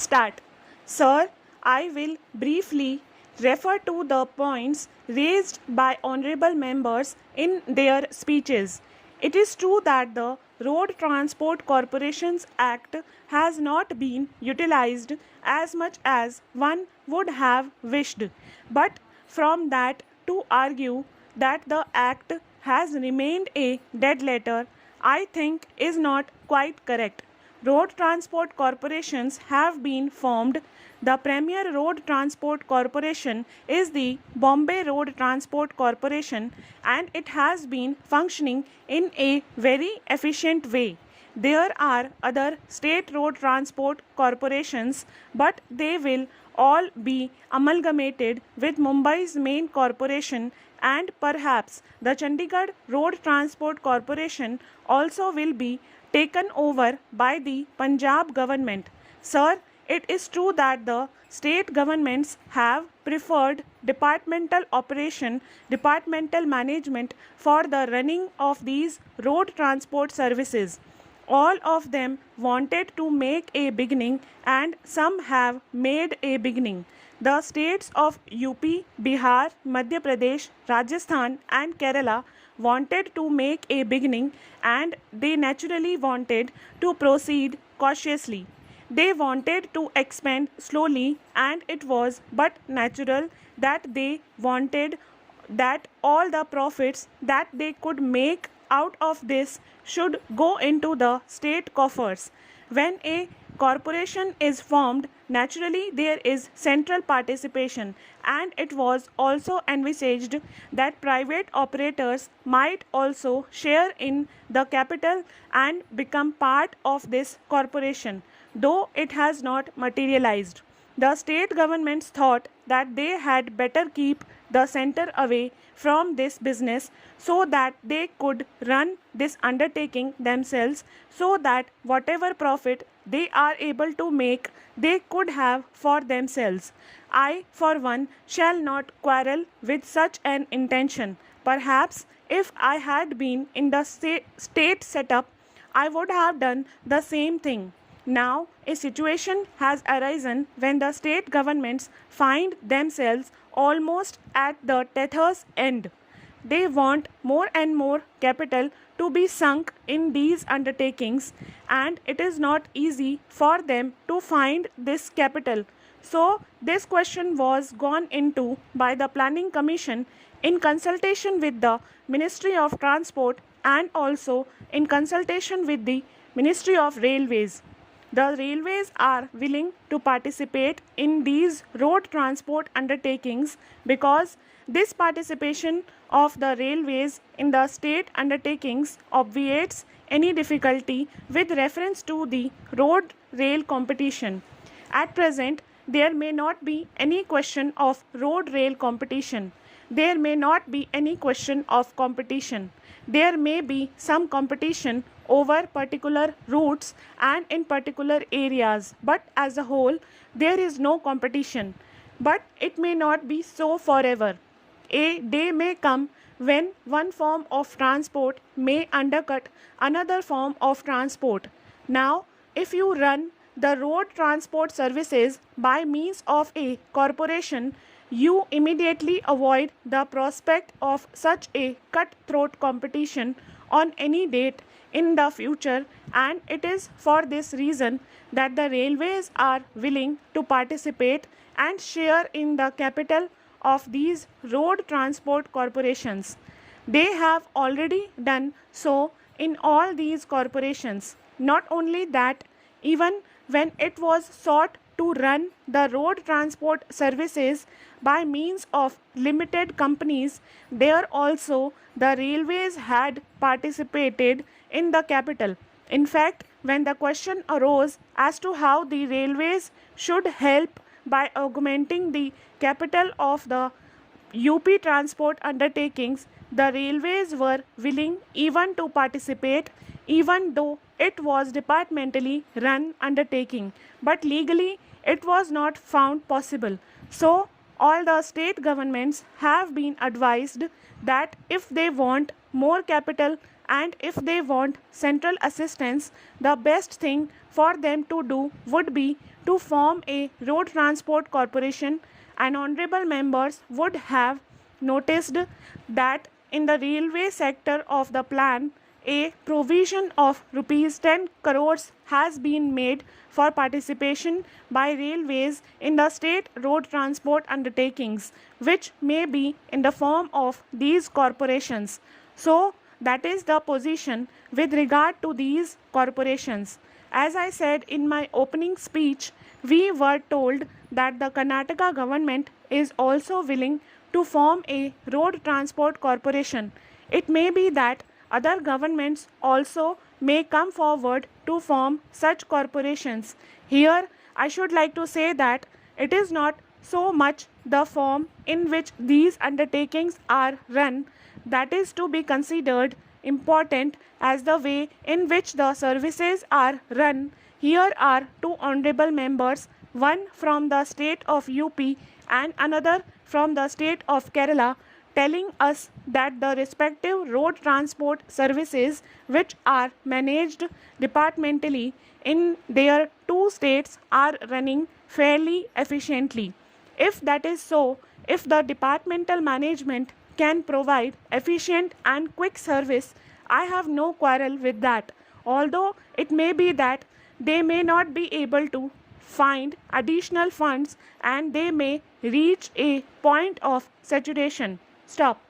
Start. Sir, I will briefly refer to the points raised by honorable members in their speeches. It is true that the Road Transport Corporations Act has not been utilized as much as one would have wished, but from that to argue that the act has remained a dead letter, I think is not quite correct. Road transport corporations have been formed. The premier road transport corporation is the Bombay Road Transport Corporation, and it has been functioning in a very efficient way. There are other state road transport corporations, but they will all be amalgamated with Mumbai's main corporation, and perhaps the Chandigarh Road Transport Corporation also will be taken over by the Punjab government. Sir, it is true that the state governments have preferred departmental management for the running of these road transport services. All of them wanted to make a beginning, and some have made a beginning. The states of UP, Bihar, Madhya Pradesh, Rajasthan, and Kerala wanted to make a beginning, and they naturally wanted to proceed cautiously. They wanted to expand slowly, and it was but natural that they wanted that all the profits that they could make out of this should go into the state coffers. When a corporation is formed, naturally there is central participation, and it was also envisaged that private operators might also share in the capital and become part of this corporation, though it has not materialized. The state governments thought that they had better keep the center away from this business so that they could run this undertaking themselves, so that whatever profit they are able to make, they could have for themselves. I, for one, shall not quarrel with such an intention. Perhaps if I had been in the state setup, I would have done the same thing. Now, a situation has arisen when the state governments find themselves almost at the tether's end. They want more and more capital to be sunk in these undertakings, and it is not easy for them to find this capital. So, this question was gone into by the Planning Commission in consultation with the Ministry of Transport and also in consultation with the Ministry of Railways. The railways are willing to participate in these road transport undertakings because this participation of the railways in the state undertakings obviates any difficulty with reference to the road rail competition. At present, there may not be any question of road rail competition. There may not be any question of competition. There may be some competition over particular routes and in particular areas, but as a whole, there is no competition. But it may not be so forever. A day may come when one form of transport may undercut another form of transport. Now, if you run the road transport services by means of a corporation, you immediately avoid the prospect of such a cutthroat competition on any date in the future, and it is for this reason that the railways are willing to participate and share in the capital of these road transport corporations. They have already done so in all these corporations. Not only that, even when it was sought to run the road transport services by means of limited companies, there also the railways had participated in the capital. In fact, when the question arose as to how the railways should help by augmenting the capital of the UP transport undertakings, the railways were willing even to participate, even though it was departmentally run undertaking, but legally it was not found possible. So, all the state governments have been advised that if they want more capital and if they want central assistance, the best thing for them to do would be to form a road transport corporation, and honorable members would have noticed that in the railway sector of the plan, a provision of rupees 10 crores has been made for participation by railways in the state road transport undertakings, which may be in the form of these corporations. So, that is the position with regard to these corporations. As I said in my opening speech, we were told that the Karnataka government is also willing to form a road transport corporation. It may be that other governments also may come forward to form such corporations. Here, I should like to say that it is not so much the form in which these undertakings are run that is to be considered important as the way in which the services are run. Here are two honorable members, one from the state of UP and another from the state of Kerala, telling us that the respective road transport services which are managed departmentally in their two states are running fairly efficiently. If that is so, if the departmental management can provide efficient and quick service, I have no quarrel with that. Although it may be that they may not be able to find additional funds and they may reach a point of saturation. Stop.